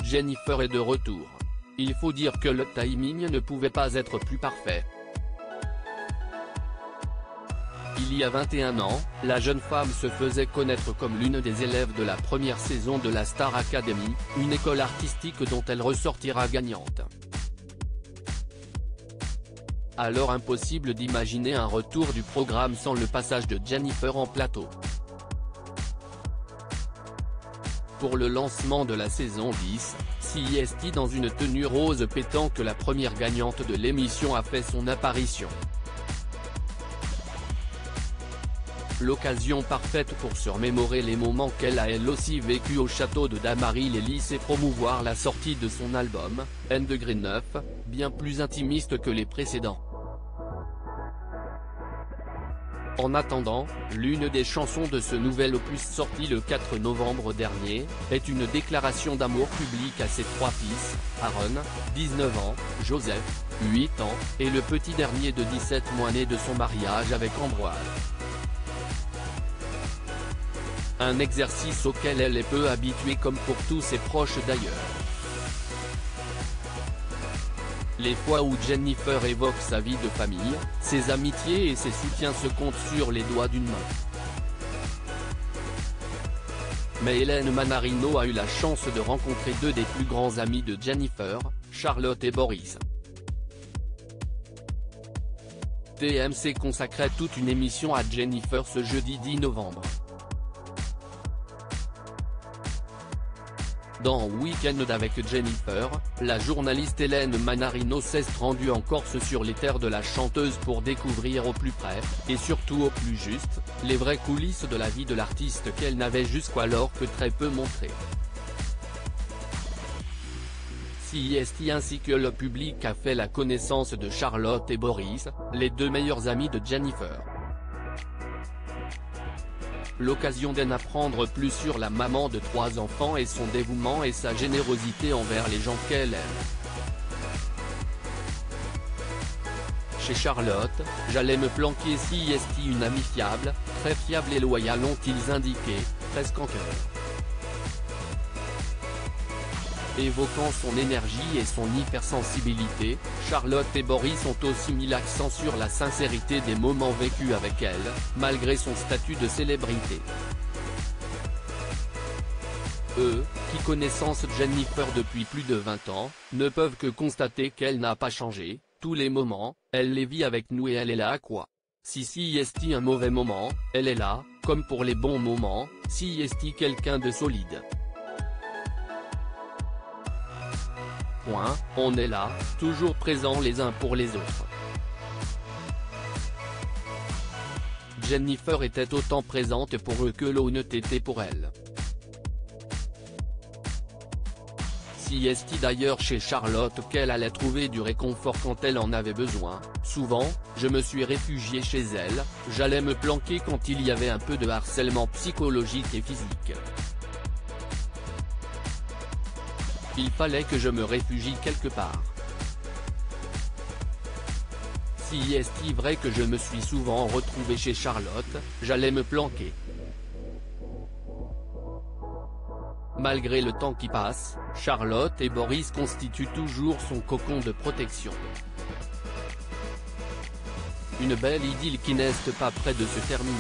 Jennifer est de retour. Il faut dire que le timing ne pouvait pas être plus parfait. Il y a 21 ans, la jeune femme se faisait connaître comme l'une des élèves de la première saison de la Star Academy, une école artistique dont elle ressortira gagnante. Alors impossible d'imaginer un retour du programme sans le passage de Jennifer en plateau. Pour le lancement de la saison 10, CIST dans une tenue rose pétant que la première gagnante de l'émission a fait son apparition. L'occasion parfaite pour se remémorer les moments qu'elle a elle aussi vécu au château de Dammaril-Ellis et promouvoir la sortie de son album, N Degré 9, bien plus intimiste que les précédents. En attendant, l'une des chansons de ce nouvel opus sorti le 4 novembre dernier, est une déclaration d'amour publique à ses 3 fils, Aaron, 19 ans, Joseph, 8 ans, et le petit dernier de 17 mois né de son mariage avec Ambroise. Un exercice auquel elle est peu habituée comme pour tous ses proches d'ailleurs. Les fois où Jennifer évoque sa vie de famille, ses amitiés et ses soutiens se comptent sur les doigts d'une main. Mais Hélène Manarino a eu la chance de rencontrer 2 des plus grands amis de Jennifer, Charlotte et Boris. TMC consacrait toute une émission à Jennifer ce jeudi 10 novembre. Dans Week-end avec Jennifer, la journaliste Hélène Manarino s'est rendue en Corse sur les terres de la chanteuse pour découvrir au plus près, et surtout au plus juste, les vraies coulisses de la vie de l'artiste qu'elle n'avait jusqu'alors que très peu montrées. CIST ainsi que le public a fait la connaissance de Charlotte et Boris, les 2 meilleurs amis de Jennifer. L'occasion d'en apprendre plus sur la maman de 3 enfants et son dévouement et sa générosité envers les gens qu'elle aime. Chez Charlotte, j'allais me planquer CIST une amie fiable, très fiable et loyale ont-ils indiqué, presque en chœur. Évoquant son énergie et son hypersensibilité, Charlotte et Boris ont aussi mis l'accent sur la sincérité des moments vécus avec elle, malgré son statut de célébrité. Eux, qui connaissant Jennifer depuis plus de 20 ans, ne peuvent que constater qu'elle n'a pas changé, tous les moments, elle les vit avec nous et elle est là à quoi. Si CIST un mauvais moment, elle est là, comme pour les bons moments, CIST quelqu'un de solide. On est là, toujours présents les uns pour les autres. Jennifer était autant présente pour eux que l'on était pour elle. CIST d'ailleurs chez Charlotte qu'elle allait trouver du réconfort quand elle en avait besoin, souvent, je me suis réfugié chez elle, j'allais me planquer quand il y avait un peu de harcèlement psychologique et physique. Il fallait que je me réfugie quelque part. CIST vrai que je me suis souvent retrouvé chez Charlotte, j'allais me planquer. Malgré le temps qui passe, Charlotte et Boris constituent toujours son cocon de protection. Une belle idylle qui n'est pas près de se terminer.